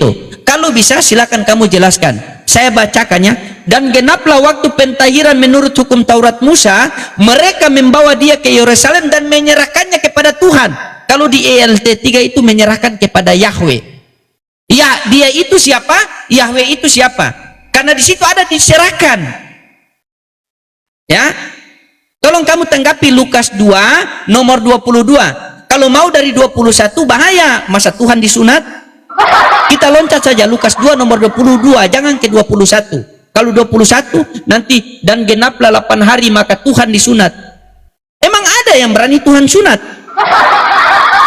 itu? Kalau bisa silakan kamu jelaskan. Saya bacakannya. Dan genaplah waktu pentahiran menurut hukum Taurat Musa, mereka membawa dia ke Yerusalem dan menyerahkannya kepada Tuhan. Kalau di ELT 3 itu menyerahkan kepada Yahweh. Ya, dia itu siapa? Yahweh itu siapa? Karena di situ ada diserahkan. Ya. Tolong kamu tanggapi Lukas 2 nomor 22. Kalau mau dari 21 bahaya, masa Tuhan disunat? Kita loncat saja Lukas 2 nomor 22, jangan ke 21. Kalau 21 nanti dan genaplah 8 hari maka Tuhan disunat. Emang ada yang berani Tuhan sunat?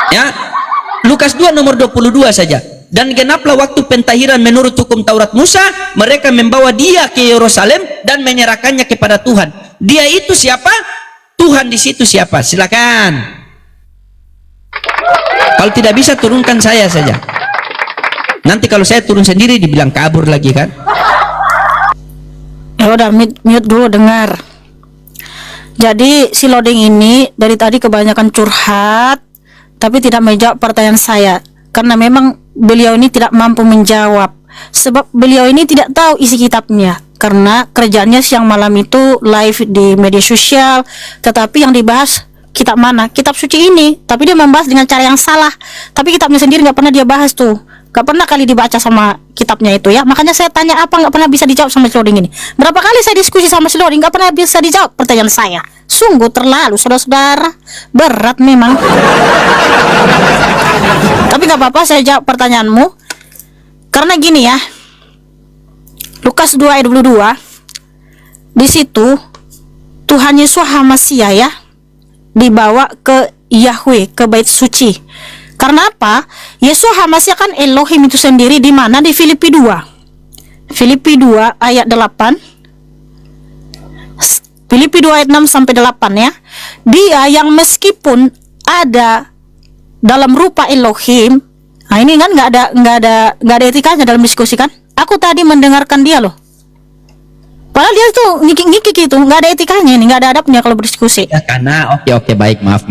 Ya. Lukas 2 nomor 22 saja. Dan genaplah waktu pentahiran menurut hukum Taurat Musa, mereka membawa dia ke Yerusalem dan menyerahkannya kepada Tuhan. Dia itu siapa? Tuhan di situ siapa? Silakan. Kalau tidak bisa turunkan saya saja. Nanti kalau saya turun sendiri dibilang kabur lagi kan? Ya udah, mute dulu, dengar. Jadi si loading ini dari tadi kebanyakan curhat, tapi tidak menjawab pertanyaan saya. Karena memang beliau ini tidak mampu menjawab. Sebab beliau ini tidak tahu isi kitabnya. Karena kerjaannya siang malam itu live di media sosial. Tetapi yang dibahas kitab mana? Kitab suci ini. Tapi dia membahas dengan cara yang salah. Tapi kitabnya sendiri nggak pernah dia bahas tuh. Gak pernah kali dibaca sama kitabnya itu ya. Makanya saya tanya apa nggak pernah bisa dijawab sama si loading ini. Berapa kali saya diskusi sama si loading nggak pernah bisa dijawab pertanyaan saya. Sungguh terlalu saudara-saudara. Berat memang. Tapi nggak apa-apa, saya jawab pertanyaanmu. Karena gini ya, Lukas 2 ayat 22, di situ Tuhan Yesus HaMashiach ya dibawa ke Yahweh, ke bait suci. Karena apa? Yesus HaMashiach kan Elohim itu sendiri, di mana? Di Filipi 2. Filipi 2 ayat 8. Filipi 2 ayat 6 sampai 8 ya. Dia yang meskipun ada dalam rupa Elohim, nah ini kan nggak ada etikanya dalam diskusi kan? Aku tadi mendengarkan dia loh. Padahal dia tuh ngikik gitu, nggak ada etikanya ini, nggak ada adabnya kalau berdiskusi. Ya karena oke baik, maaf.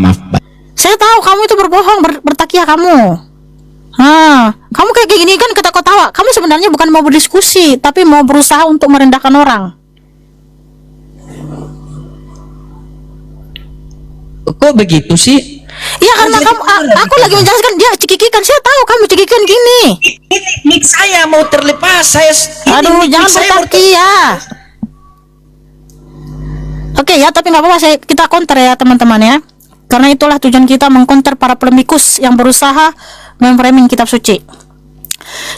Saya tahu kamu itu berbohong, bertakiah kamu. Kamu kayak gini kan ketawa-tawa. Kamu sebenarnya bukan mau berdiskusi, tapi mau berusaha untuk merendahkan orang. Kok begitu sih? Iya karena kamu, aku lagi menjelaskan, dia cekikikan. Saya tahu kamu cekikikan gini. Ini mic saya mau terlepas. Aduh, jangan bertakiah. Oke ya, tapi nggak apa-apa, kita counter ya teman-teman ya. Karena itulah tujuan kita, mengcounter para polemikus yang berusaha memframing kitab suci.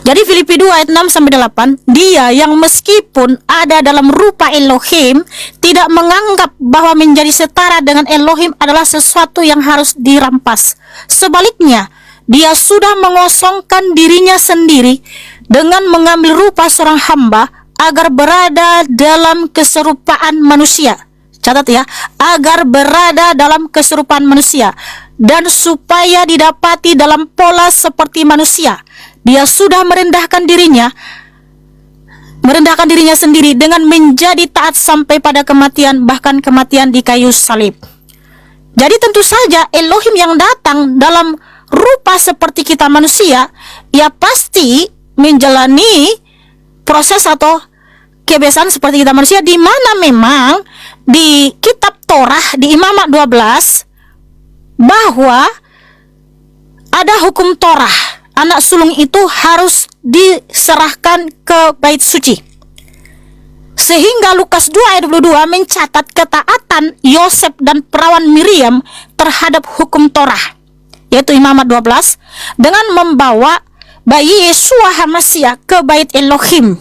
Jadi Filipi 2 ayat 6 sampai 8, dia yang meskipun ada dalam rupa Elohim tidak menganggap bahwa menjadi setara dengan Elohim adalah sesuatu yang harus dirampas. Sebaliknya, dia sudah mengosongkan dirinya sendiri dengan mengambil rupa seorang hamba agar berada dalam keserupaan manusia. Catat ya, agar berada dalam keserupaan manusia, dan supaya didapati dalam pola seperti manusia, dia sudah merendahkan dirinya sendiri dengan menjadi taat sampai pada kematian, bahkan kematian di kayu salib. Jadi tentu saja Elohim yang datang dalam rupa seperti kita manusia, ia pasti menjalani proses atau kebiasaan seperti kita manusia, di mana memang di kitab Torah di Imamat 12 bahwa ada hukum Torah, anak sulung itu harus diserahkan ke bait suci. Sehingga Lukas 2 ayat 22 mencatat ketaatan Yosef dan perawan Miriam terhadap hukum Torah, yaitu Imamat 12, dengan membawa bayi Yeshua HaMashiach ke bait Elohim,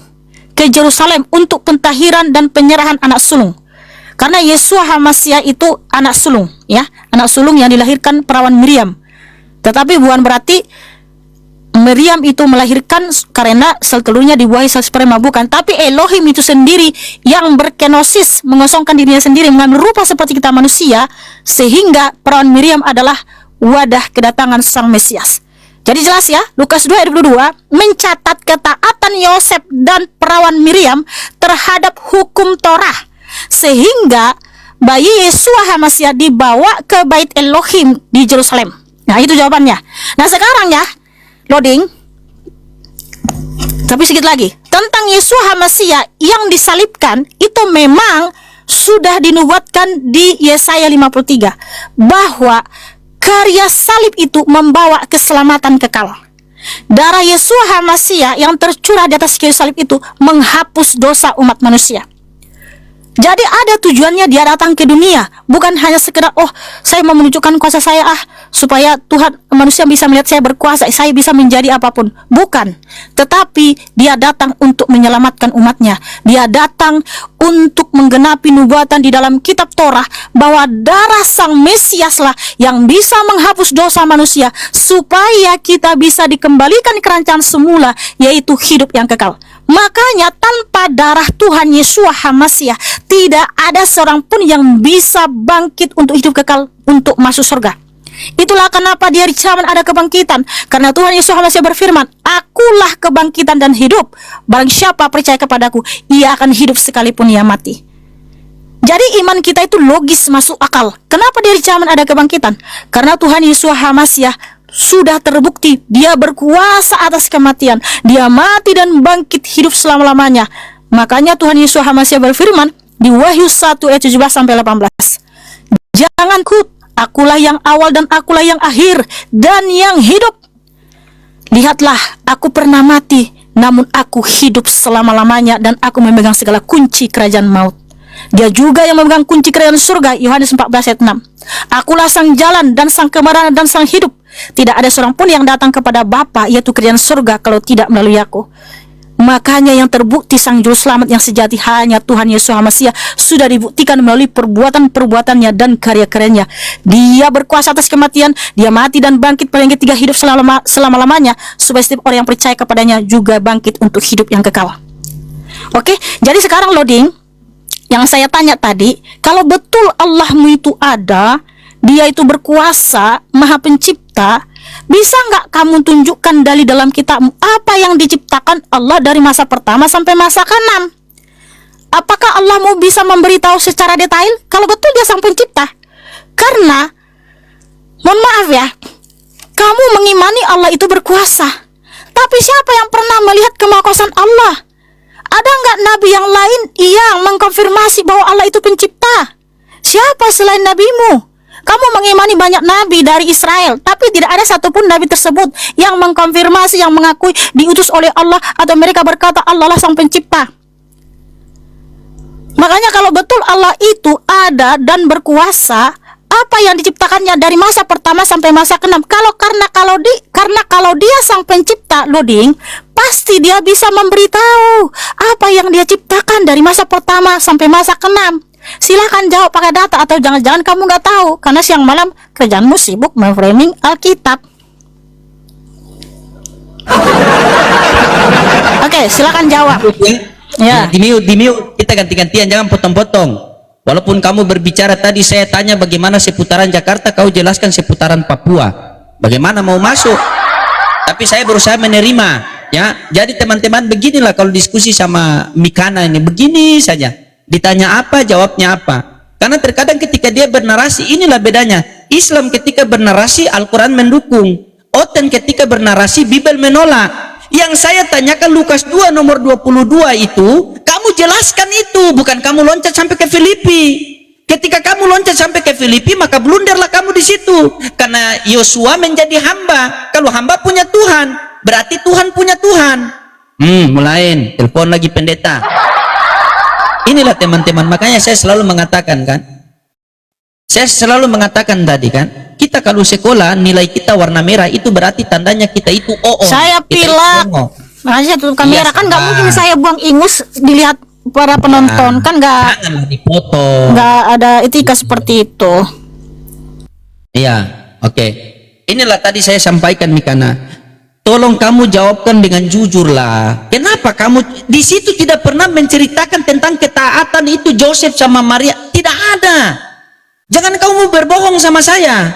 ke Yerusalem untuk pentahiran dan penyerahan anak sulung. Karena Yeshua HaMashiach itu anak sulung ya, anak sulung yang dilahirkan perawan Miriam. Tetapi bukan berarti Miriam itu melahirkan karena sel telurnya dibuahi sel sperma, bukan. Tapi Elohim itu sendiri yang berkenosis, mengosongkan dirinya sendiri, mengambil rupa seperti kita manusia, sehingga perawan Miriam adalah wadah kedatangan sang Mesias. Jadi jelas ya, Lukas 2 ayat 22 mencatat ketaatan Yosef dan perawan Miriam terhadap hukum Torah, sehingga bayi Yeshua HaMashiach dibawa ke bait Elohim di Yerusalem. Nah itu jawabannya. Nah sekarang ya, loading, Tapi sedikit lagi tentang Yesus Hamasiah yang disalibkan, itu memang sudah dinubuatkan di Yesaya 53 bahwa karya salib itu membawa keselamatan kekal. Darah Yesus Hamasiah yang tercurah di atas kayu salib itu menghapus dosa umat manusia. Jadi ada tujuannya dia datang ke dunia, bukan hanya sekedar saya mau menunjukkan kuasa saya supaya Tuhan manusia bisa melihat saya berkuasa, saya bisa menjadi apapun. Bukan, tetapi dia datang untuk menyelamatkan umatnya. Dia datang untuk menggenapi nubuatan di dalam kitab Torah bahwa darah Sang Mesiaslah yang bisa menghapus dosa manusia supaya kita bisa dikembalikan ke kerajaan semula, yaitu hidup yang kekal. Makanya tanpa darah Tuhan Yesus Hamasiah tidak ada seorang pun yang bisa bangkit untuk hidup kekal, untuk masuk surga. Itulah kenapa di hari kiamat ada kebangkitan, karena Tuhan Yesus Hamasiah berfirman, akulah kebangkitan dan hidup. Barang siapa percaya kepadaku, ia akan hidup sekalipun ia mati. Jadi iman kita itu logis, masuk akal. Kenapa di hari kiamat ada kebangkitan? Karena Tuhan Yesus Hamasiah sudah terbukti dia berkuasa atas kematian. Dia mati dan bangkit hidup selama-lamanya. Makanya Tuhan Yesus Hamasiah berfirman di Wahyu 1 ayat 17 sampai 18. Jangan takut, akulah yang awal dan akulah yang akhir dan yang hidup. Lihatlah, aku pernah mati, namun aku hidup selama-lamanya dan aku memegang segala kunci kerajaan maut. Dia juga yang memegang kunci kerajaan surga, Yohanes 14 ayat 6. Akulah sang jalan dan sang kebenaran dan sang hidup. Tidak ada seorang pun yang datang kepada Bapa, yaitu kerajaan surga, kalau tidak melalui aku. Makanya yang terbukti sang juru selamat yang sejati hanya Tuhan Yesus Hamasiah sudah dibuktikan melalui perbuatan-perbuatannya dan karya-karyanya. Dia berkuasa atas kematian, dia mati dan bangkit pada yang ketiga, hidup selama-lamanya, supaya setiap orang yang percaya kepadanya juga bangkit untuk hidup yang kekal. Oke, jadi sekarang loading yang saya tanya tadi, kalau betul Allahmu itu ada, dia itu berkuasa, maha pencipta, bisa nggak kamu tunjukkan dari dalam kitabmu apa yang diciptakan Allah dari masa pertama sampai masa ke-6? Apakah Allah mau bisa memberitahu secara detail kalau betul dia sang pencipta? Karena, mohon maaf ya, kamu mengimani Allah itu berkuasa, tapi siapa yang pernah melihat kemahakuasaan Allah? Ada nggak nabi yang lain yang mengkonfirmasi bahwa Allah itu pencipta? Siapa selain nabimu? Kamu mengimani banyak nabi dari Israel, tapi tidak ada satupun nabi tersebut yang mengkonfirmasi, yang mengakui diutus oleh Allah, atau mereka berkata Allah lah sang pencipta. Makanya kalau betul Allah itu ada dan berkuasa, apa yang diciptakannya dari masa pertama sampai masa ke-6? Karena kalau dia sang pencipta, loading, pasti dia bisa memberitahu apa yang dia ciptakan dari masa pertama sampai masa ke-6. Silahkan jawab pakai data, atau jangan-jangan kamu nggak tahu karena siang malam kerjaanmu sibuk memframing Alkitab. Oke, silakan jawab. Ya. Di mute, kita ganti-gantian, jangan potong-potong. Walaupun kamu berbicara tadi, saya tanya bagaimana seputaran Jakarta, kau jelaskan seputaran Papua. Bagaimana mau masuk? Tapi saya berusaha menerima, ya. Jadi teman-teman beginilah kalau diskusi sama Mikana ini, begini saja. Ditanya apa, jawabnya apa. Karena terkadang ketika dia bernarasi, inilah bedanya. Islam ketika bernarasi, Al-Quran mendukung. Oten ketika bernarasi, Bible menolak. Yang saya tanyakan Lukas 2 nomor 22 itu, kamu jelaskan itu, bukan kamu loncat sampai ke Filipi. Ketika kamu loncat sampai ke Filipi, maka blunderlah kamu di situ. Karena Yosua menjadi hamba. Kalau hamba punya Tuhan, berarti Tuhan punya Tuhan. Mulai telepon lagi pendeta. Inilah teman-teman, makanya saya selalu mengatakan kan, tadi kan, kita kalau sekolah nilai kita warna merah, itu berarti tandanya kita itu saya pilak, makanya saya tutup kamera, kan nggak mungkin saya buang ingus dilihat para penonton, kan nggak ada etika seperti itu. Iya, oke. Inilah tadi saya sampaikan, Mikana. Tolong kamu jawabkan dengan jujur lah. Kenapa kamu di situ tidak pernah menceritakan tentang ketaatan itu Joseph sama Maria? Tidak ada. Jangan kamu berbohong sama saya.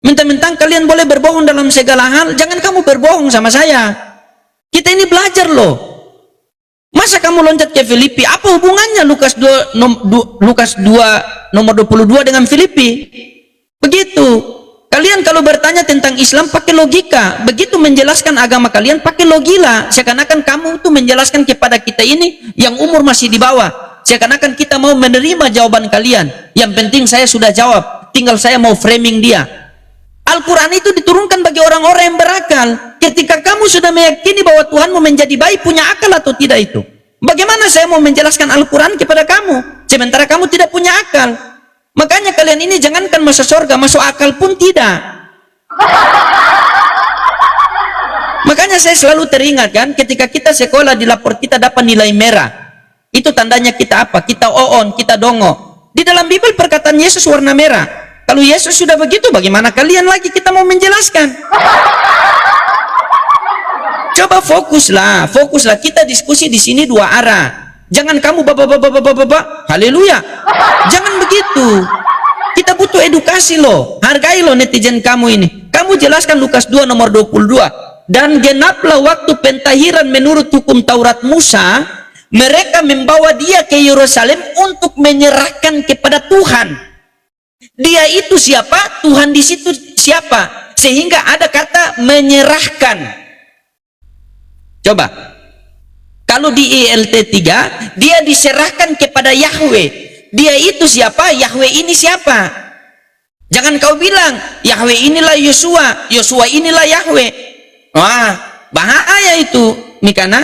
Mentang-mentang kalian boleh berbohong dalam segala hal, jangan kamu berbohong sama saya. Kita ini belajar loh. Masa kamu loncat ke Filipi? Apa hubungannya Lukas 2 nomor 22 dengan Filipi? Begitu. Kalian kalau bertanya tentang Islam pakai logika, begitu menjelaskan agama kalian pakai logika. Seakan-akan kamu tuh menjelaskan kepada kita ini yang umur masih di bawah. Seakan-akan kita mau menerima jawaban kalian. Yang penting saya sudah jawab, tinggal saya mau framing dia. Al-Quran itu diturunkan bagi orang-orang yang berakal. Ketika kamu sudah meyakini bahwa Tuhanmu menjadi baik, punya akal atau tidak itu? Bagaimana saya mau menjelaskan Al-Quran kepada kamu, sementara kamu tidak punya akal? Makanya kalian ini jangankan masuk surga, masuk akal pun tidak. Makanya saya selalu teringatkan ketika kita sekolah di lapor kita dapat nilai merah. Itu tandanya kita apa? Kita oon, kita dongo. Di dalam Bible perkataan Yesus warna merah. Kalau Yesus sudah begitu, bagaimana kalian lagi kita mau menjelaskan? Coba fokuslah. Kita diskusi di sini dua arah. Jangan kamu bapak, haleluya. Jangan begitu. Kita butuh edukasi loh. Hargai loh netizen kamu ini. Kamu jelaskan Lukas 2 nomor 22. Dan genaplah waktu pentahiran menurut hukum Taurat Musa, mereka membawa dia ke Yerusalem untuk menyerahkan kepada Tuhan. Dia itu siapa? Tuhan di situ siapa? Sehingga ada kata menyerahkan. Coba. Kalau di ILT 3, dia diserahkan kepada Yahweh. Dia itu siapa? Yahweh ini siapa? Jangan kau bilang, Yahweh inilah Yosua, Yosua inilah Yahweh. Wah, bahaya itu, Mikana.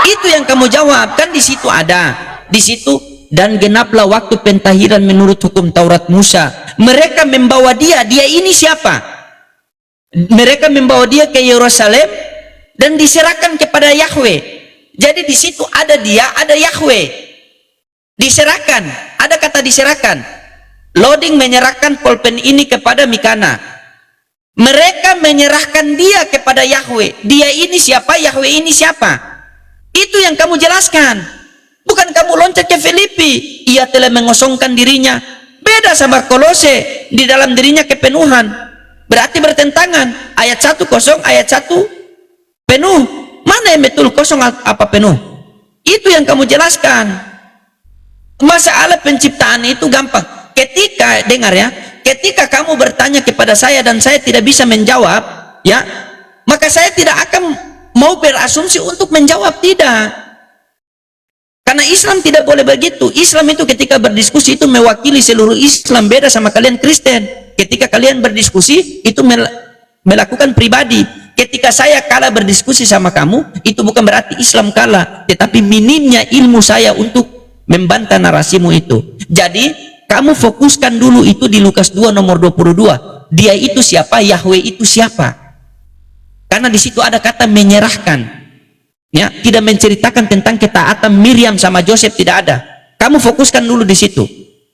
Itu yang kamu jawab, kan di situ ada. Di situ, dan genaplah waktu pentahiran menurut hukum Taurat Musa. Mereka membawa dia ini siapa? Mereka membawa dia ke Yerusalem, dan diserahkan kepada Yahweh. Jadi di situ ada dia, ada Yahweh. Diserahkan, ada kata diserahkan. Loading menyerahkan pulpen ini kepada Mikana. Mereka menyerahkan dia kepada Yahweh. Dia ini siapa? Yahweh ini siapa? Itu yang kamu jelaskan. Bukan kamu loncat ke Filipi. Ia telah mengosongkan dirinya. Beda sama Kolose. Di dalam dirinya kepenuhan. Berarti bertentangan. Ayat 1 kosong, ayat 1 penuh. Mana yang betul kosong apa penuh? Itu yang kamu jelaskan. Masalah penciptaan itu gampang. Ketika, dengar ya, ketika kamu bertanya kepada saya dan saya tidak bisa menjawab, ya, maka saya tidak akan mau berasumsi untuk menjawab, tidak. Karena Islam tidak boleh begitu. Islam itu ketika berdiskusi itu mewakili seluruh Islam, beda sama kalian Kristen. Ketika kalian berdiskusi itu melakukan pribadi. Ketika saya kalah berdiskusi sama kamu, itu bukan berarti Islam kalah, tetapi minimnya ilmu saya untuk membantah narasimu itu. Jadi, kamu fokuskan dulu itu di Lukas 2 nomor 22. Dia itu siapa? Yahweh itu siapa? Karena di situ ada kata menyerahkan. Ya, tidak menceritakan tentang ketaatan Miriam sama Joseph, tidak ada. Kamu fokuskan dulu di situ.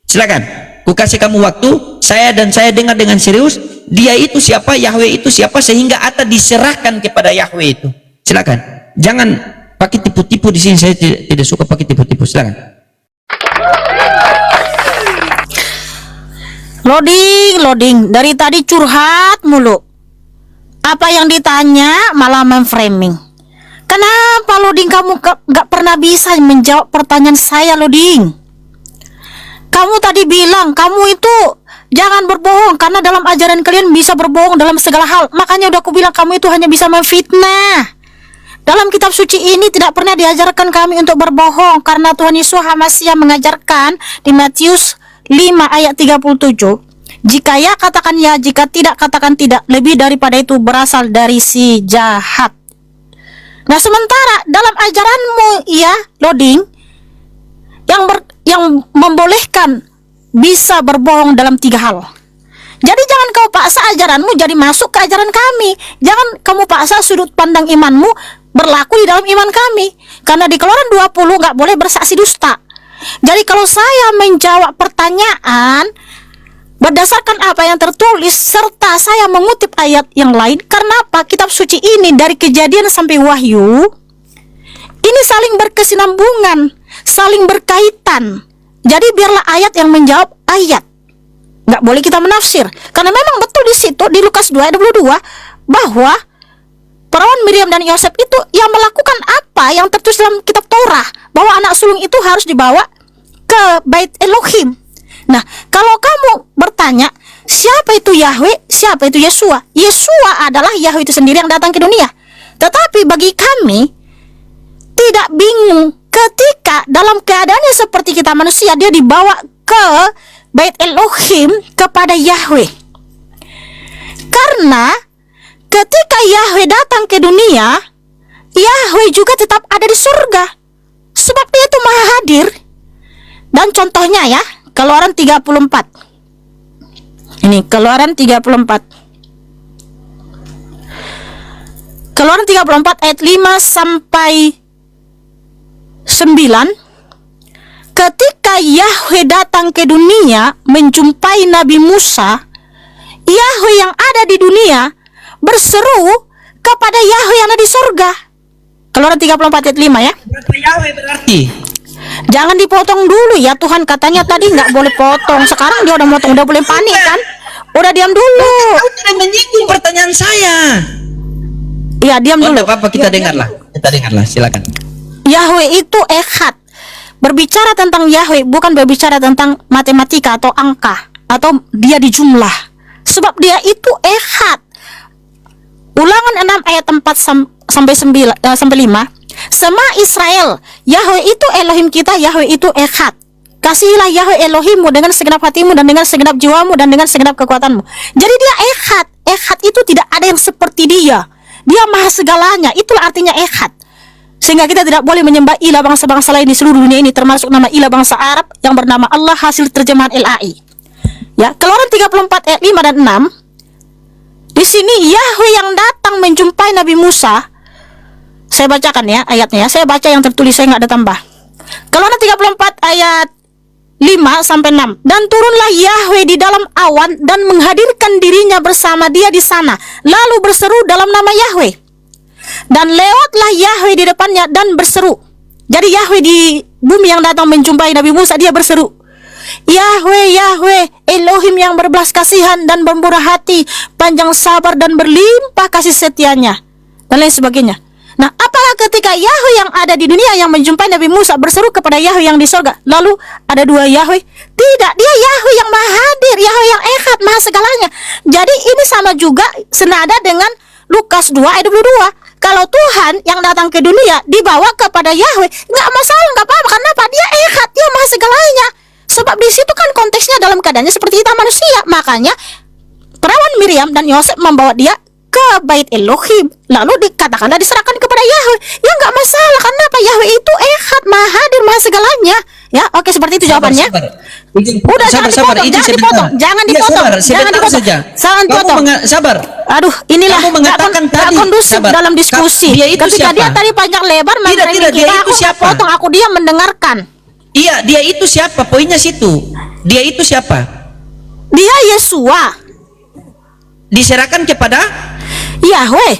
Silakan. Ku kasih kamu waktu, saya dengar dengan serius. Dia itu siapa? Yahweh itu siapa? Sehingga Atta diserahkan kepada Yahweh itu. Silakan. Jangan pakai tipu-tipu di sini. Saya tidak suka pakai tipu-tipu. Silakan. Loading. Dari tadi curhat mulu. Apa yang ditanya malah memframing. Kenapa loading kamu gak pernah bisa menjawab pertanyaan saya, loading? Kamu tadi bilang kamu itu jangan berbohong karena dalam ajaran kalian bisa berbohong dalam segala hal. Makanya udah aku bilang kamu itu hanya bisa memfitnah. Dalam kitab suci ini tidak pernah diajarkan kami untuk berbohong karena Tuhan Yesus HaMasiah mengajarkan di Matius 5 ayat 37. Jika ya katakan ya, jika tidak katakan tidak. Lebih daripada itu berasal dari si jahat. Nah, sementara dalam ajaranmu ya, loading, yang membolehkan bisa berbohong dalam 3 hal. Jadi jangan kau paksa ajaranmu jadi masuk ke ajaran kami. Jangan kamu paksa sudut pandang imanmu berlaku di dalam iman kami. Karena di Keluaran 20 nggak boleh bersaksi dusta. Jadi kalau saya menjawab pertanyaan berdasarkan apa yang tertulis serta saya mengutip ayat yang lain, karena apa? Kitab suci ini dari Kejadian sampai Wahyu ini saling berkesinambungan, saling berkaitan. Jadi biarlah ayat yang menjawab ayat. Nggak boleh kita menafsir. Karena memang betul di situ di Lukas 2 ayat 22 bahwa perawan Miriam dan Yosef itu yang melakukan apa yang tertulis dalam kitab Torah, bahwa anak sulung itu harus dibawa ke Bait Elohim. Nah, kalau kamu bertanya siapa itu Yahweh, siapa itu Yesua. Yesua adalah Yahweh itu sendiri yang datang ke dunia. Tetapi bagi kami tidak bingung ketika dalam keadaannya seperti kita manusia, dia dibawa ke Bait Elohim kepada Yahweh. Karena ketika Yahweh datang ke dunia, Yahweh juga tetap ada di surga. Sebab dia itu maha hadir. Dan contohnya ya, Keluaran 34. Ini Keluaran 34. Keluaran 34 ayat 5 sampai 9. Ketika Yahweh datang ke dunia menjumpai Nabi Musa, Yahweh yang ada di dunia berseru kepada Yahweh yang ada di surga. Keluaran 34 ayat 5 ya. Berapa Yahweh berarti? Jangan dipotong dulu ya, Tuhan katanya tadi nggak boleh potong. Sekarang dia udah motong, udah boleh panik kan? Udah diam dulu. Kau tidak menyinggung pertanyaan saya. Ya diam Oh, dulu. tidak apa-apa, kita dengarlah. Kita dengarlah, silakan. Yahweh itu Echad. Berbicara tentang Yahweh bukan berbicara tentang matematika atau angka atau dia di jumlah. Sebab dia itu Echad. Ulangan 6 ayat 4 sampai 5. Sema Israel, Yahweh itu Elohim kita, Yahweh itu Echad. Kasihilah Yahweh Elohimmu dengan segenap hatimu dan dengan segenap jiwamu dan dengan segenap kekuatanmu. Jadi dia Echad. Echad itu tidak ada yang seperti dia. Dia maha segalanya. Itulah artinya Echad. Sehingga kita tidak boleh menyembah ilah bangsa-bangsa lain di seluruh dunia ini, termasuk nama ilah bangsa Arab yang bernama Allah hasil terjemahan LAI. Ya, Keluaran 34 ayat 5 dan 6. Di sini Yahweh yang datang menjumpai Nabi Musa. Saya bacakan ya ayatnya ya. Saya baca yang tertulis, saya nggak ada tambah. Keluaran 34 ayat 5 sampai 6. Dan turunlah Yahweh di dalam awan dan menghadirkan dirinya bersama dia di sana, lalu berseru dalam nama Yahweh. Dan lewatlah Yahweh di depannya dan berseru. Jadi Yahweh di bumi yang datang menjumpai Nabi Musa, dia berseru, Yahweh, Yahweh, Elohim yang berbelas kasihan dan bermurah hati, panjang sabar dan berlimpah kasih setianya, dan lain sebagainya. Nah, apakah ketika Yahweh yang ada di dunia yang menjumpai Nabi Musa berseru kepada Yahweh yang di surga, lalu ada dua Yahweh? Tidak, dia Yahweh yang maha hadir, Yahweh yang Echad, maha segalanya. Jadi ini sama juga senada dengan Lukas 2 ayat 22. Kalau Tuhan yang datang ke dunia dibawa kepada Yahweh, nggak masalah, nggak apa-apa. Kenapa? Dia Echad, dia maha segalanya. Sebab di situ kan konteksnya dalam keadaannya seperti kita manusia. Makanya perawan Miriam dan Yosef membawa dia ke Bait Elohim, lalu dikatakanlah diserahkan kepada Yahweh. Ya nggak masalah, kenapa? Yahweh itu Echad, maha hadir, maha segalanya. Ya, oke, seperti itu jawabannya. Udah, jangan dipotong, jangan dipotong, jangan dipotong, jangan dipotong, jangan dipotong. Sabar. Aduh, inilah Kamu mengatakan nggak tadi, kondusif sabar. dalam diskusi. Dia itu Ketika siapa? dia tadi panjang lebar Tidak, dia kita, itu aku nggak siapa? potong, aku dia mendengarkan. Iya, dia itu siapa? Poinnya situ. Dia itu siapa? Dia Yesua, Diserahkan kepada Yahweh.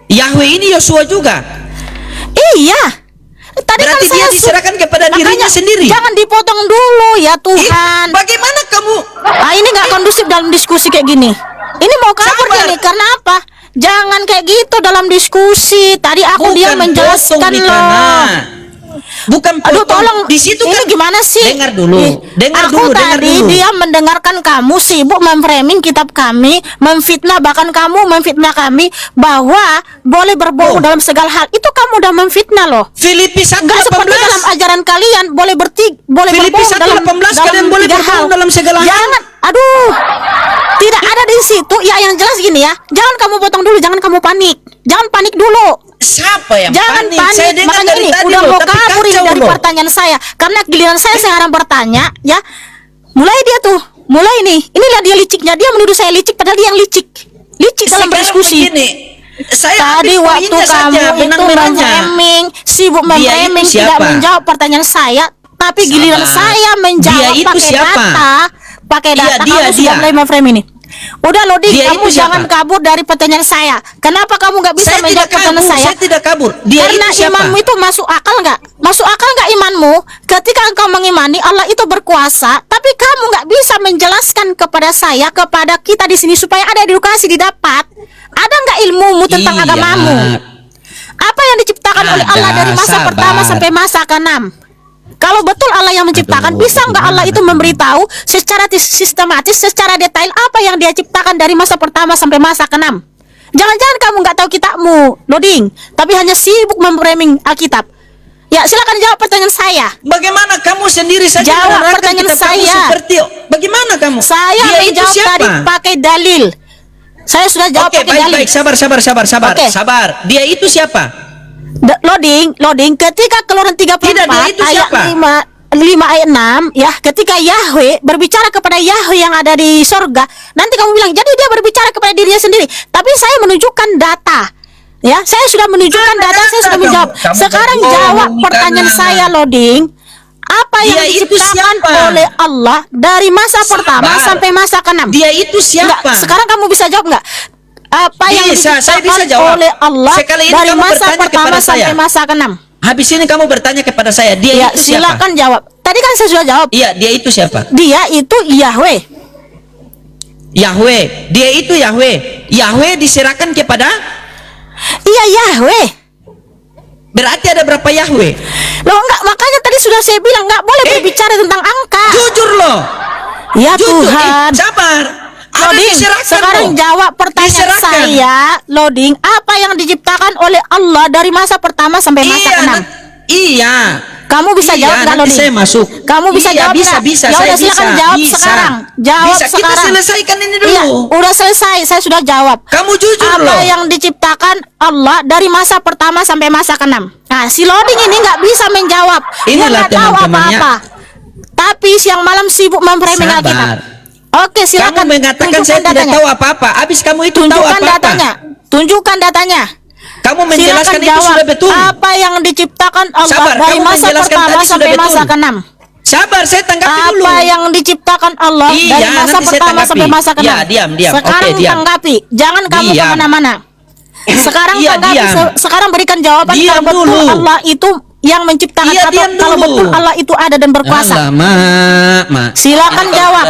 Yahweh ini Yosua juga. Iya. Tadi Berarti kan saya dia diserahkan kepada dirinya makanya sendiri. jangan dipotong dulu ya Tuhan. Bagaimana kamu? Ini nggak kondusif dalam diskusi kayak gini. Ini mau kabur Sabar. dia nih, karena apa? Jangan kayak gitu dalam diskusi. Tadi aku dia menjelaskan potong di loh. tanah. Bukan potong. Aduh, tolong, Di situ ini kan gimana sih? Dengar dulu. Dengar Aku dulu, dengar tadi dulu. dia mendengarkan kamu sibuk memframing kitab kami, memfitnah, bahkan kamu memfitnah kami bahwa boleh berbohong dalam segala hal. Itu kamu udah memfitnah loh. Filipi 1:18. Enggak seperti dalam ajaran kalian boleh boleh Filipi berbohong 1:18 kalian boleh tiga berbohong dalam segala hal. Jangan, aduh, tidak ada di situ. Ya, yang jelas gini ya, jangan kamu potong dulu, jangan kamu panik, jangan panik dulu. Siapa yang Jangan panik? panik, Saya dengar makanya dari ini tadi udah loh, mau tapi kabur ini kacau dari loh. pertanyaan saya. Karena giliran saya sekarang bertanya, ya. Mulai dia tuh, mulai nih. Inilah dia liciknya, dia menuduh saya licik padahal dia yang licik. Licik dalam Sekarang berdiskusi. begini, saya Tadi ambil waktu poinnya saja, kamu itu benang-benangnya. memframing, sibuk Dia itu memframing, tidak siapa? menjawab pertanyaan saya, tapi giliran Sabar. saya menjawab Dia itu pakai siapa? data, pakai Iya, data, dia, kamu sudah dia. mulai memframe ini. Udah Lodi, Dia kamu itu jangan siapa? kabur dari pertanyaan saya. Kenapa kamu nggak bisa Saya menjawab tidak pertanyaan kabur, saya? saya tidak kabur. Dia Karena itu siapa? imanmu itu masuk akal nggak? Masuk akal nggak imanmu? Ketika engkau mengimani Allah itu berkuasa, tapi kamu nggak bisa menjelaskan kepada saya, kepada kita di sini supaya ada edukasi didapat. Ada nggak ilmumu tentang Iya. agamamu? Apa yang diciptakan oleh Allah Ada, dari masa sabar. pertama sampai masa ke-6? Kalau betul Allah yang menciptakan, Aduh, bisa nggak Allah itu bagaimana? memberitahu secara sistematis, secara detail apa yang dia ciptakan dari masa pertama sampai masa ke-6? Jangan-jangan kamu nggak tahu kitabmu, Loading, tapi hanya sibuk memframing Alkitab. Ya, silakan jawab pertanyaan saya. Bagaimana kamu sendiri saja Jawab menerangkan pertanyaan kitab kamu saya. seperti bagaimana kamu? Saya Dia itu menjawab siapa? tadi pakai dalil. Saya sudah jawab Oke, pakai baik, dalil. baik, sabar. Oke. Sabar. Dia itu siapa? Loading, ketika Keluaran 34 Tidak, dia itu ayat siapa? 5 ayat 6 ya, ketika Yahweh berbicara kepada Yahweh yang ada di sorga, nanti kamu bilang jadi dia berbicara kepada dirinya sendiri, tapi saya menunjukkan data. Ya, saya sudah menunjukkan data, saya sudah menjawab. Kamu Sekarang bohong, jawab Mikana. pertanyaan saya, Loading. Apa yang Dia itu diciptakan siapa? oleh Allah dari masa pertama sampai masa ke-6? Dia itu siapa? Enggak, sekarang kamu bisa jawab enggak? Apa yang Bisa, saya diciptakan bisa jawab. oleh Allah Sekali ini dari kamu masa bertanya pertama kepada saya. sampai masa ke-6? Habis ini kamu bertanya kepada saya, dia Ya, itu siapa? silakan jawab. Tadi kan saya sudah jawab. Iya, dia itu siapa? Dia itu Yahweh. Yahweh. Dia itu Yahweh. Yahweh diserahkan kepada? Iya, Yahweh. Berarti ada berapa Yahweh? Loh, enggak, makanya tadi sudah saya bilang enggak boleh berbicara tentang angka. Jujur loh. Ya Jujur. Tuhan. Sabar. Ada Loading, diserahkan sekarang loh. jawab pertanyaan Diserahkan. saya, Loading. Apa yang diciptakan oleh Allah dari masa pertama sampai masa Iya, ke-6? iya. Kamu bisa Iya, jawab nggak, nanti Loading? saya masuk. Kamu bisa Iya, jawab bisa, nggak? bisa, Ya saya udah, silakan bisa, jawab bisa. sekarang. Jawab Bisa, kita sekarang. selesaikan ini dulu. Iya, udah selesai. Saya sudah jawab. Kamu jujur Apa loh. yang diciptakan Allah dari masa pertama sampai masa ke-6? Nah, si Loading ini nggak bisa menjawab. Dia Inilah nggak tahu teman-temannya. apa-apa. Tapi siang malam sibuk memframing Sabar. Alkitab. Oke, silakan. Kamu mengatakan tunjukkan saya tidak datanya. tahu apa-apa. Habis kamu itu tahu Tunjukkan apa-apa. datanya. Tunjukkan datanya. Kamu menjelaskan Silakan itu jawab. sudah betul. Apa yang diciptakan Allah Sabar, dari kamu masa menjelaskan pertama tadi sudah sampai masa betul. ke-6? Sabar, saya tanggapi dulu. Apa yang diciptakan Allah Iya, dari masa nanti saya pertama tanggapi. sampai masa ke-6? Ya, diam. Sekarang Oke, diam. tanggapi. Jangan kamu Diam. kemana-mana. Sekarang Iya, tanggapi. diam. Sekarang berikan jawaban Diam kalau betul dulu. Allah itu yang menciptakan Iya, atau diam kalau dulu. betul Allah itu ada dan berkuasa. Alamak, Mak. Silakan jawab.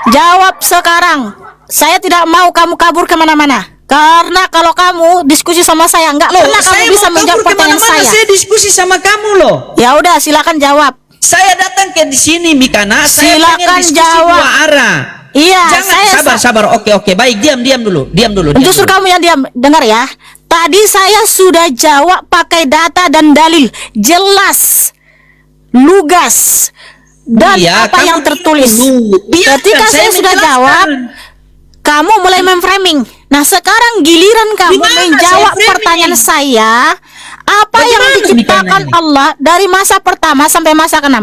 Jawab sekarang. Saya tidak mau kamu kabur kemana-mana. Karena kalau kamu diskusi sama saya, nggak Loh, pernah kamu saya bisa mau menjawab kabur pertanyaan kemana-mana, saya. saya diskusi sama kamu loh. Ya udah, silakan jawab. Saya datang ke di sini, Mikana. Saya Silakan pengen diskusi jawab. dua arah. Iya, Jangan, sabar. Oke. Baik, diam dulu. Diam Justru dulu. kamu yang diam. Dengar ya. Tadi saya sudah jawab pakai data dan dalil jelas, lugas, dan Iya, apa kamu yang tertulis. dulu. Biarkan Ketika saya sudah menjelaskan. jawab, kamu mulai memframing. Nah, sekarang giliran kamu Di mana menjawab saya framing? pertanyaan saya. Apa yang Bagaimana diciptakan Mikana ini? Allah dari masa pertama sampai masa ke-6?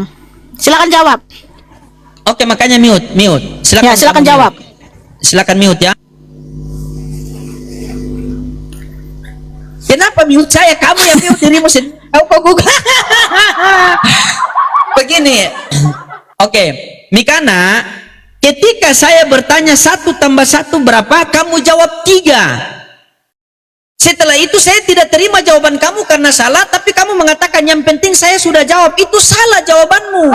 Silakan jawab. Oke, makanya mute. Ya, silakan kamu jawab. mute. Silakan mute ya. Kenapa mute saya? Kamu yang mute dirimu sendiri. Kau gugat. Begini. Oke, Mikana, ketika saya bertanya 1 tambah 1 berapa, kamu jawab 3. Setelah itu saya tidak terima jawaban kamu karena salah, tapi kamu mengatakan yang penting saya sudah jawab. Itu salah jawabanmu.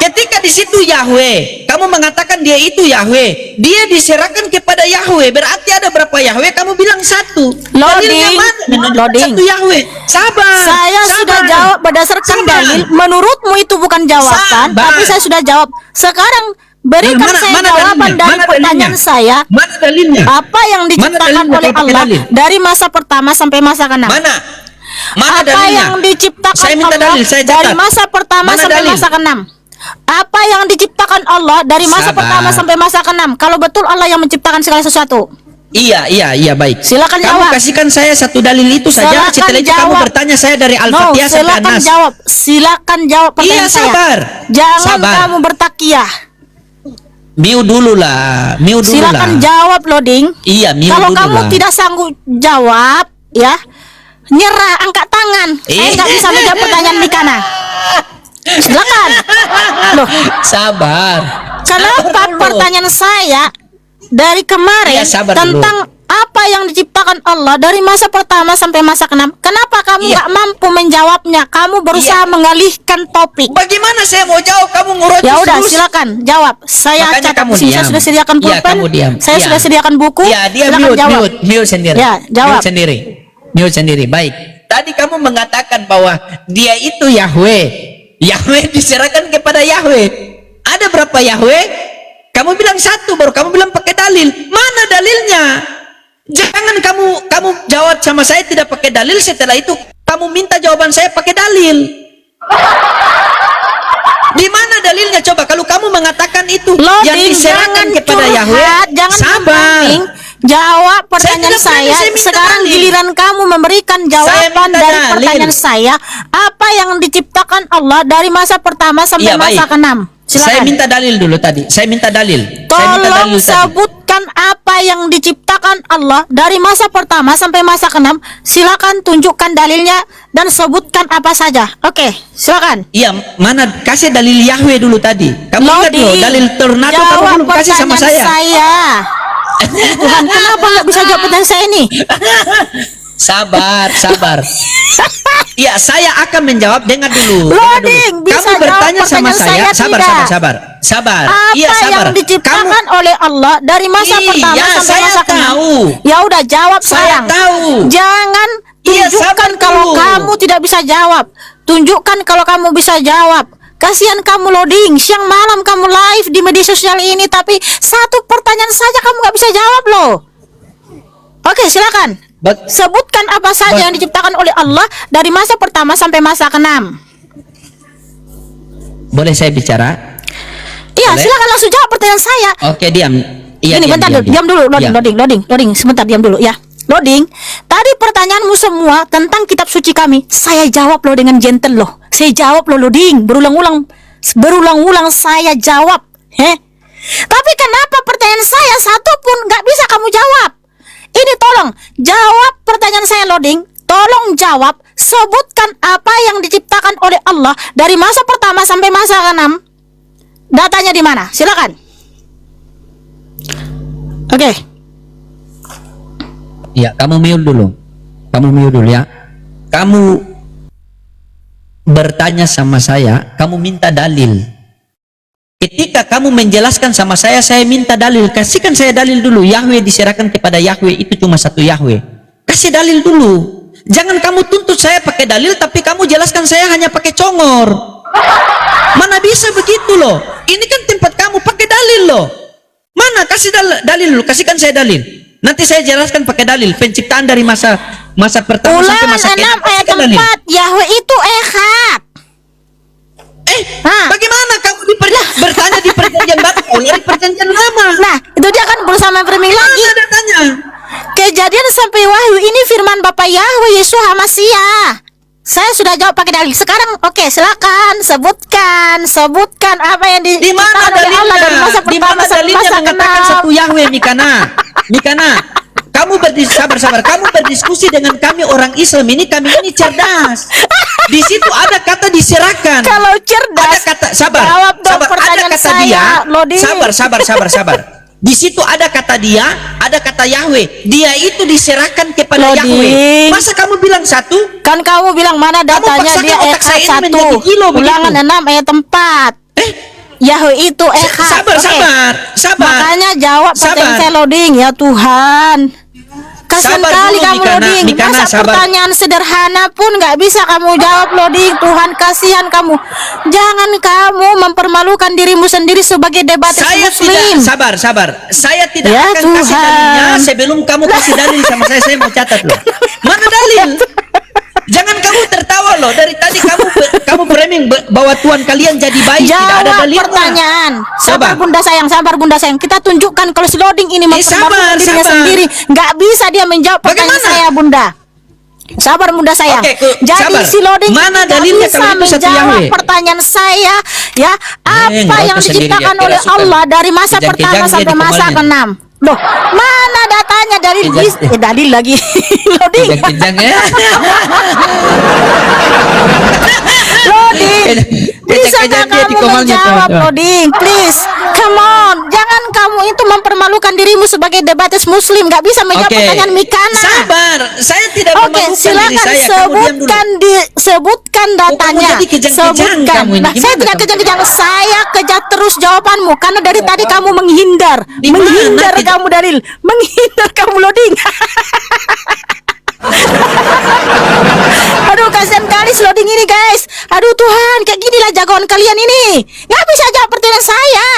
Ketika di situ Yahweh, kamu mengatakan dia itu Yahweh, dia diserahkan kepada Yahweh. Berarti ada berapa Yahweh? Kamu bilang 1. Dalilnya mana? Loading. 1 Yahweh. Sabar. Saya sudah jawab berdasarkan Sabar. dalil. Menurutmu itu bukan jawaban, Sabar. tapi saya sudah jawab. Sekarang berikan saya jawaban dari pertanyaan saya. Mana dalilnya? Apa yang diciptakan dalilnya? oleh Kau pakai Allah dalil. dari masa pertama sampai masa ke-6? Mana Apa dalilnya? yang diciptakan Saya minta Allah dalil, saya dari catat. masa pertama Mana sampai dalil? masa ke-6? Apa yang diciptakan Allah dari masa Sabar. pertama sampai masa ke-6? Kalau betul Allah yang menciptakan segala sesuatu. Iya, baik. Silakan kamu jawab. kasihkan saya 1 dalil itu saja. Silakan Setelah itu kamu jawab. bertanya saya dari No, Al-Fatihah sampai silakan An-Nas. jawab. Silakan jawab pertanyaan Iya, saya. sabar. Jangan Sabar. kamu bertakiyah. Mute dulu lah. Silakan jawab, Loading. Iya, mute Kalau dulu kamu lah. tidak sanggup jawab, ya, nyerah, angkat tangan. Saya nggak bisa menjawab pertanyaan Mikana. Silakan. Loh, Sabar. kenapa Sabar dulu. pertanyaan saya dari kemarin Iya, sabar tentang apa yang diciptakan Allah dari masa pertama sampai masa ke-6? Kenapa kamu Iya. nggak mampu menjawabnya? Kamu berusaha mengalihkan topik. Bagaimana saya mau jawab? Kamu ngurus Ya udah, terus. silakan jawab. Saya Makanya catat kamu di sini. Saya diam. sudah sediakan Iya, pulpen. kamu diam. Saya Iya. sudah sediakan buku. Iya, dia Silakan jawab. mute sendiri. Ya, jawab. Mute sendiri. Baik. tadi kamu mengatakan bahwa dia itu Yahweh. Yahweh diserahkan kepada Yahweh. Ada berapa Yahweh? Kamu bilang satu, baru kamu bilang pakai dalil. Mana dalilnya? Jangan kamu jawab sama saya tidak pakai dalil, setelah itu kamu minta jawaban saya pakai dalil. Di mana dalilnya coba? Kalau kamu mengatakan itu yang diserahkan kepada Yahweh, sabar. Jawab pertanyaan saya. Sekarang dalil. giliran kamu memberikan jawaban dari pertanyaan saya. Apa yang diciptakan Allah dari masa pertama sampai masa ke-6? Silakan. Saya minta dalil dulu tadi. Saya minta dalil. Tolong sebutkan apa yang diciptakan Allah dari masa pertama sampai masa ke-6. Silakan tunjukkan dalilnya dan sebutkan apa saja. Oke, silakan. Iya, mana kasih dalil Yahweh dulu tadi. Kamu ingat loh, dalil tornado kamu belum kasih sama saya. Tuhan, kenapa nggak bisa jawab pertanyaan saya ini? Sabar. Iya, saya akan menjawab. Dengar dulu. Loading, bisa kamu bertanya jawab sama saya. Sabar. Apa Iya, sabar. yang diciptakan oleh Allah dari masa pertama sampai masa ke-6? Ya udah jawab sekarang. Tahu. Jangan tunjukkan kalau kamu tidak bisa jawab. Tunjukkan kalau kamu bisa jawab. Kasihan kamu loading, siang malam kamu live di media sosial ini, tapi satu pertanyaan saja kamu nggak bisa jawab loh. Oke, silakan. Sebutkan apa saja yang diciptakan oleh Allah dari masa pertama sampai masa ke-6. Boleh saya bicara? Iya, silakan langsung jawab pertanyaan saya. Oke, diam. Iya, ini bentar, diam dulu. Loading, sebentar, diam dulu ya. Loading, tadi pertanyaanmu semua tentang kitab suci kami, saya jawab loh dengan gentle loh. Saya jawab loh, Loading, berulang-ulang saya jawab. Tapi kenapa pertanyaan saya satu pun nggak bisa kamu jawab? Ini tolong jawab pertanyaan saya, Loading. Tolong jawab, sebutkan apa yang diciptakan oleh Allah dari masa pertama sampai masa ke-6. Datanya di mana? Silakan. Oke. Ya, kamu mute dulu ya. Kamu bertanya sama saya, kamu minta dalil. Ketika kamu menjelaskan sama saya minta dalil. Kasihkan saya dalil dulu. Yahweh diserahkan kepada Yahweh, itu cuma satu Yahweh. Kasih dalil dulu. Jangan kamu tuntut saya pakai dalil, tapi kamu jelaskan saya hanya pakai congor. Mana bisa begitu loh. Ini kan tempat kamu pakai dalil loh. Mana? Kasih dalil dulu. Kasihkan saya dalil. Nanti saya jelaskan pakai dalil. Penciptaan dari masa pertama sampai masa ke-6 ayat 4. Yahweh itu Echad. Bagaimana kamu bertanya di perjanjian baru dari perjanjian lama? Nah, itu dia kan bersama framing lagi. Datanya. Kejadian sampai Wahyu ini firman Bapak Yahweh Yeshua Mashiach. Saya sudah jawab pakai dalil. Sekarang oke, silakan sebutkan apa yang diciptakan oleh Allah dari masa pertama sampai masa mengatakan satu Yahweh, Mikana. Kamu sabar. Kamu berdiskusi dengan kami orang Islam ini, kami ini cerdas. Di situ ada kata diserahkan. Kalau cerdas, ada kata jawab dong pertanyaan ada kata saya, dia. Sabar. Di situ ada kata dia, ada kata Yahweh. Dia itu diserahkan kepada Yahweh. Masa kamu bilang satu? Kan kamu bilang mana datanya dia Echad 1. Ulangan 6 ayat 4. Yahweh itu Echad. Sabar. Makanya jawab pertanyaan saya, Loading. Ya Tuhan, kasihan kali kamu, Loading. Masa pertanyaan sederhana pun nggak bisa kamu jawab, Loading. Tuhan, kasihan kamu. Jangan kamu mempermalukan dirimu sendiri sebagai debater Muslim. Sabar. Saya tidak akan kasih dalilnya sebelum kamu kasih dalil sama saya. Saya mau catat loh. Mana dalil? Jangan kamu tertawa loh. Dari tadi kamu framing bahwa Tuhan kalian jadi baik. Tidak ada dalilnya. Pertanyaan. Sabar Bunda sayang. Kita tunjukkan kalau si Loading ini mempermalukan dirinya sendiri. Nggak bisa dia menjawab pertanyaan saya, Bunda. Sabar Bunda sayang. Jadi si Loading mana dalilnya bisa menjawab pertanyaan saya, ya. Apa yang diciptakan oleh Allah dari masa pertama sampai masa ke-6? Loh, mana datanya dalil lagi. Loading. Loading. Bisa nggak kamu menjawab, Loading? Please, come on. Jangan kamu itu mempermalukan dirimu sebagai debates Muslim. Nggak bisa menjawab pertanyaan Mikana. Sabar, saya tidak memalukan diri saya. Sebutkan datanya. Sebutkan. Nah, saya tidak kejang-kejang. Saya kejar terus jawabanmu karena dari tadi kamu menghindar. Kamu dalil. Menghindar kamu, Loading. Tuhan, kayak ginilah jagoan kalian ini. Nggak bisa jawab pertanyaan saya.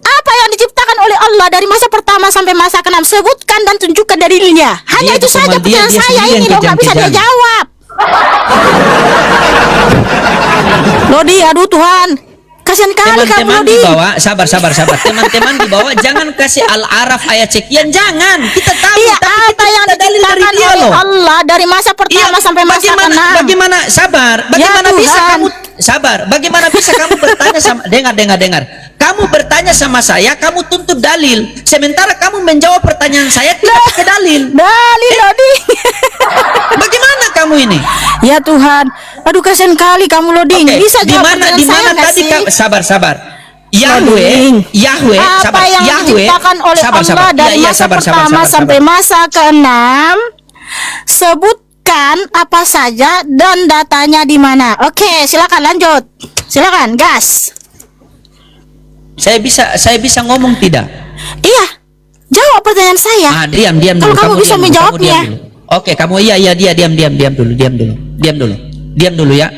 Apa yang diciptakan oleh Allah dari masa pertama sampai masa ke-6? Sebutkan dan tunjukkan dalilnya. Hanya itu saja pertanyaan saya ini loh, nggak bisa dia jawab. Lodi, aduh Tuhan, kasihan kali kamu Teman-teman Lodi. di bawah, sabar. Teman-teman di bawah, jangan kasih Al-Araf ayat sekian, jangan. Kita tahu, Iya, tapi apa yang kita dalil dari diciptakan dia oleh loh. Allah dari masa pertama sampai masa ke-6. Bagaimana sabar? Bagaimana Ya, bisa Tuhan. kamu sabar? Bagaimana bisa kamu bertanya sama dengar. Kamu bertanya sama saya, kamu tuntut dalil. Sementara kamu menjawab pertanyaan saya tidak pakai dalil. Dalil Lodi. Bagaimana kamu ini? Ya Tuhan, aduh kasihan kali kamu Loding. Oke, Bisa di jawab mana pertanyaan saya nggak tadi sih? sabar. Loding. Yahweh, Apa sabar. yang Yahweh, diciptakan oleh Allah dari Iya, masa pertama sampai masa ke-6? Sebutkan apa saja dan datanya di mana. Oke, silakan lanjut. Silakan, gas. Saya bisa ngomong tidak? Iya, jawab pertanyaan saya. Diam Kalau dulu. kamu bisa diam dulu, menjawabnya. kamu diam dulu. Oke, kamu iya dia diam dulu ya.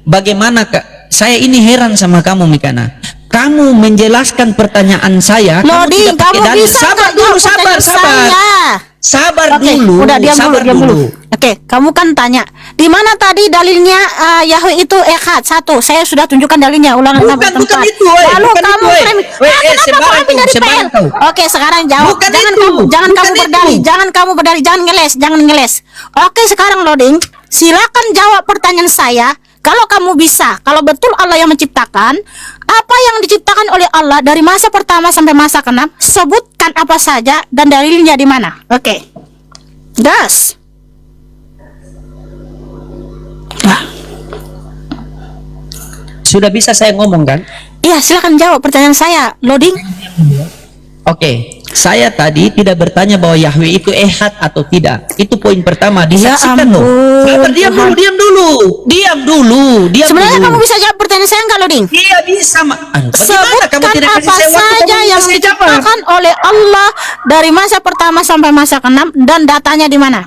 Bagaimana saya ini heran sama kamu Mikana. Kamu menjelaskan pertanyaan saya, Loding, kamu tidak pakai kamu dalil. bisa Sabar nggak dulu, jawab pertanyaan saya? Sabar Oke, dulu. udah diam sabar dulu. Oke, kamu kan tanya di mana tadi dalilnya Yahweh itu echad satu. Saya sudah tunjukkan dalilnya ulangan Bukan, sampai tempat. bukan itu, Lalu bukan kamu itu, klaim, kenapa kau sembarang ambil dari sembarang PL? kau. Oke, sekarang jawab. Bukan Jangan itu, kamu bukan berdalih, itu. jangan ngeles. Oke, sekarang Loding, silakan jawab pertanyaan saya. Kalau kamu bisa, kalau betul Allah yang menciptakan, apa yang diciptakan oleh Allah dari masa pertama sampai masa ke-6, sebutkan apa saja dan dalilnya di mana. Oke. Gas. Sudah bisa saya ngomong kan? Iya, silakan jawab pertanyaan saya, Loding. Oke, saya tadi tidak bertanya bahwa Yahweh itu ehad atau tidak. Itu poin pertama, disaksikan Ya loh. ampun, Sabar, diam dulu. Sebenarnya dulu. kamu bisa jawab pertanyaan saya enggak, Loding? Iya bisa, bagaimana kamu Sebutkan tidak kasih apa saya waktu, saja kamu yang bisa jawab? diciptakan oleh Allah dari masa pertama sampai masa ke-6 dan datanya di mana?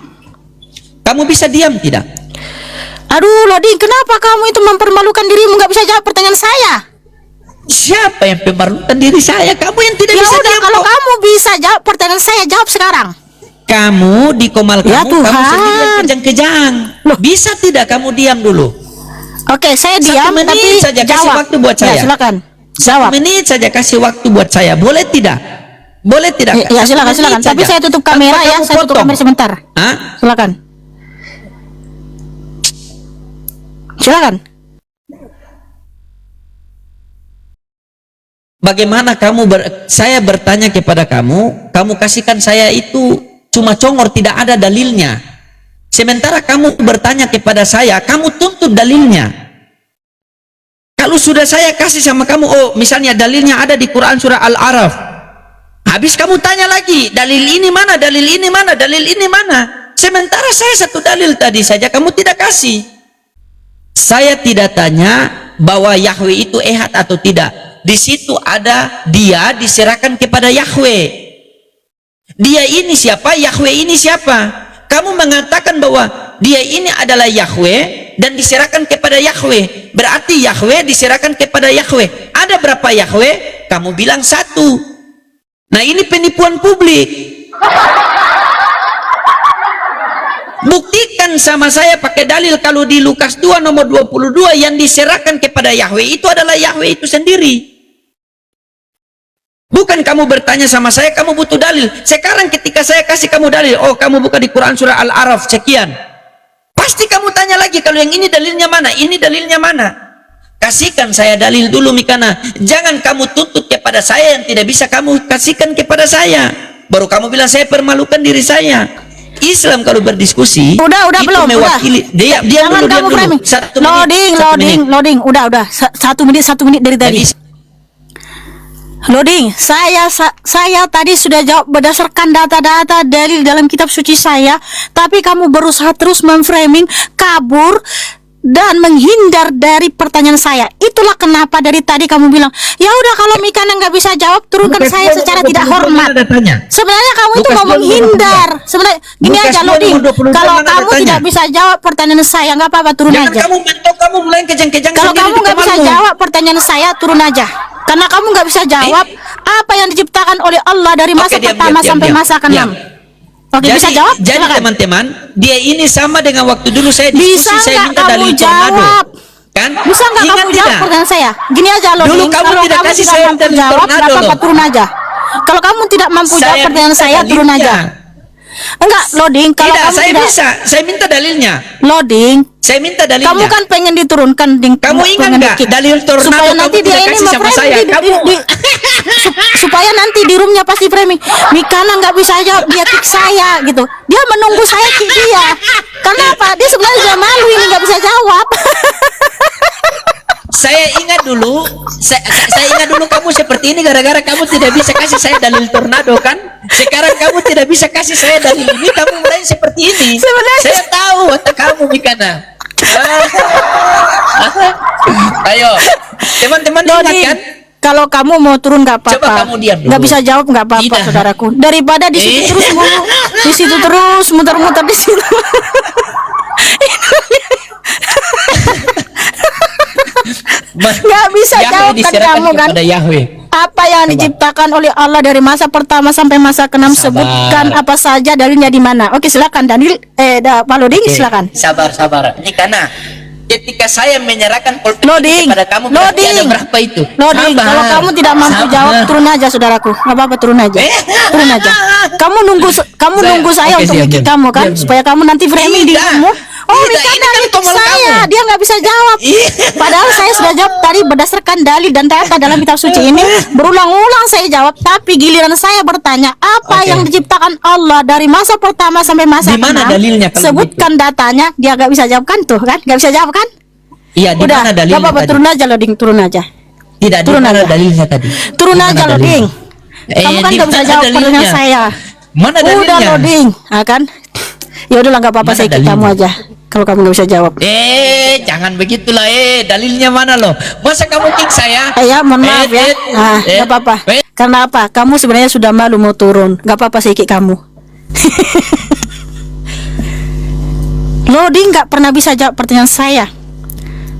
Kamu bisa diam tidak? Aduh, Loding, kenapa kamu itu mempermalukan dirimu nggak bisa jawab pertanyaan saya? Siapa yang memperlukan diri saya? Kamu yang tidak Ya bisa udah, diam. kalau kok. kamu bisa jawab pertanyaan saya, jawab sekarang. Kamu di komal Ya kamu Tuhan. sendiri yang kejang-kejang. Loh. Bisa tidak kamu diam dulu? Oke, saya 1 diam menit tapi saja kasih jawab. waktu buat Ya, saya. silakan. 1 Jawab. menit saja kasih waktu buat saya. Boleh tidak? Boleh tidak? Ya, 1 silakan. menit Tapi saja. saya tutup kamera Tanpa ya, kamu saya tutup potong. kamera sebentar. Hah? Silakan. Silakan. Bagaimana saya bertanya kepada kamu kasihkan saya itu cuma congor, tidak ada dalilnya. Sementara kamu bertanya kepada saya, kamu tuntut dalilnya. Kalau sudah saya kasih sama kamu, oh misalnya dalilnya ada di Quran surah Al-Araf. Habis kamu tanya lagi, dalil ini mana, dalil ini mana, dalil ini mana. Sementara saya satu dalil tadi saja kamu tidak kasih. Saya tidak tanya bahwa Yahweh itu ehad atau tidak. Di situ ada dia diserahkan kepada Yahweh. Dia ini siapa? Yahweh ini siapa? Kamu mengatakan bahwa dia ini adalah Yahweh dan diserahkan kepada Yahweh. Berarti Yahweh diserahkan kepada Yahweh. Ada berapa Yahweh? Kamu bilang 1. Nah, ini penipuan publik. Buktikan sama saya pakai dalil kalau di Lukas 2 nomor 22 yang diserahkan kepada Yahweh itu adalah Yahweh itu sendiri. Bukan kamu bertanya sama saya, kamu butuh dalil. Sekarang ketika saya kasih kamu dalil, oh kamu buka di Quran surah Al-Araf sekian. Pasti kamu tanya lagi, kalau yang ini dalilnya mana, ini dalilnya mana. Kasihkan saya dalil dulu Mikana. Jangan kamu tuntut kepada saya yang tidak bisa kamu kasihkan kepada saya. Baru kamu bilang saya permalukan diri saya. Islam kalau berdiskusi Udah itu belum, mewakili udah. Dia Jangan kamu framing. Loading, udah. 1 menit dari tadi. Loading, saya tadi sudah jawab berdasarkan data-data dalil dalam kitab suci saya, tapi kamu berusaha terus memframing kabur dan menghindar dari pertanyaan saya. Itulah kenapa dari tadi kamu bilang, ya udah kalau Mikana nggak bisa jawab, turunkan Lukas saya 2 secara nomor tidak 22 hormat. ada tanya. Sebenarnya kamu itu Lukas mau 2 nomor menghindar. Sebenarnya gini Lukas aja 2 Loding, nomor 22 kalau mana kamu ada tidak tanya? bisa jawab pertanyaan saya, nggak apa-apa, turun Jangan aja. kamu mentok, kamu mulai kejang-kejang Kalau sendiri kamu di nggak bisa kamarmu. jawab pertanyaan saya, turun aja. Karena kamu nggak bisa jawab apa yang diciptakan oleh Allah dari masa Oke, diam, pertama diam, sampai diam. masa ke-6. Oke, bisa jawab? Jadi Silakan. teman-teman, dia ini sama dengan waktu dulu saya Bisa diskusi, saya nggak minta kamu dalil tornado. jawab? Kan? Bisa nggak Ingat kamu jawab tidak? pertanyaan saya? Gini aja loh, Dulu Ding. kamu Kalau tidak kamu kasih tidak saya mampu dalil jawab, tornado nggak apa-apa, loh. turun aja. Kalau kamu tidak mampu jawab Saya pertanyaan minta saya, turun dalilnya. aja. Enggak, Loding. Kalau Tidak, kamu saya tidak, bisa. Saya minta dalilnya. Loading. Saya minta dalilnya. Kamu kan pengen diturunkan, Ding. Kamu ingat pengen nggak di-kick. dalil tornado supaya kamu nanti dia tidak ini kasih sama nge-framing saya. Kamu supaya nanti di roomnya pasti framing. Mikana nggak bisa jawab, dia kick saya gitu. Dia menunggu saya kick dia. Kenapa? Dia sebenarnya sudah malu ini nggak bisa jawab. saya ingat dulu, saya ingat dulu kamu seperti ini gara-gara kamu tidak bisa kasih saya dalil tornado kan? Sekarang kamu tidak bisa kasih saya dalil ini, kamu mulai seperti ini. Sebenarnya- Saya tahu otak kamu Mikana. Ayo, teman-teman ingat Loding, kan? kalau kamu mau turun nggak apa-apa. Coba kamu diam dulu. Nggak bisa jawab nggak apa-apa, Tidak. saudaraku. Daripada di situ terus mulu, di situ terus muter-muter di situ. Nggak bisa Yahweh jawab kan diserahkan kamu kan? kepada Yahweh. Apa yang diciptakan oleh Allah dari masa pertama sampai masa ke-6, Sabar. sebutkan apa saja dalilnya di mana. Oke, silakan dalil Pak Loding, Oke, silakan. Sabar. Ini karena ketika saya menyerahkan pulpen Loding, kepada kamu berarti ada Loding. berapa itu? Loding, Sabar. kalau kamu tidak mampu Sabar. jawab, turun aja, saudaraku. Nggak apa-apa, turun aja. Turun aja. Kamu nunggu saya Oke, untuk diam, ngikik diam. kamu kan, Diam. supaya kamu nanti framing di Tidak. roommu. Oh, Tidak, Mikana ini kan ngikik kemauan saya, kamu. dia nggak bisa jawab. Iya. Padahal saya sudah jawab tadi berdasarkan dalil dan data dalam kitab suci ini. Berulang-ulang saya jawab, tapi giliran saya bertanya apa Oke. yang diciptakan Allah dari masa pertama sampai masa Di mana ke-6, dalilnya kalau sebutkan datanya, dia nggak bisa jawab kan tuh kan? Nggak bisa jawab kan? Iya, di Udah, mana nggak dalilnya apa-apa, tadi? turun aja Loding, turun aja. Tidak, di turun mana aja. dalilnya tadi? Turun Di mana aja dalilnya? Loding. Kamu kan di nggak bisa mana jawab dalilnya? pertanyaan saya. Mana Udah dalilnya? Loding, kan? Ya udahlah nggak apa-apa, Mana saya kick kamu dalilnya? aja. Kalau kamu nggak bisa jawab. Jangan begitulah. Dalilnya mana loh? Masa kamu kick saya? Ya, mohon maaf ya. Nah, nggak apa-apa. Karena apa? Kamu sebenarnya sudah malu mau turun. Nggak apa-apa, saya kick kamu. Loding nggak pernah bisa jawab pertanyaan saya.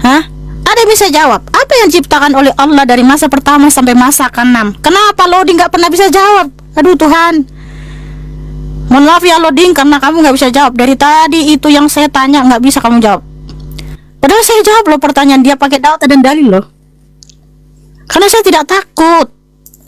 Hah? Ada yang bisa jawab. Apa yang diciptakan oleh Allah dari masa pertama sampai masa ke-6? Kenapa Loding nggak pernah bisa jawab? Aduh Tuhan. Mohon maaf ya Loding, karena kamu nggak bisa jawab. Dari tadi itu yang saya tanya nggak bisa kamu jawab. Padahal saya jawab loh pertanyaan dia pakai data dan dalil loh. Karena saya tidak takut.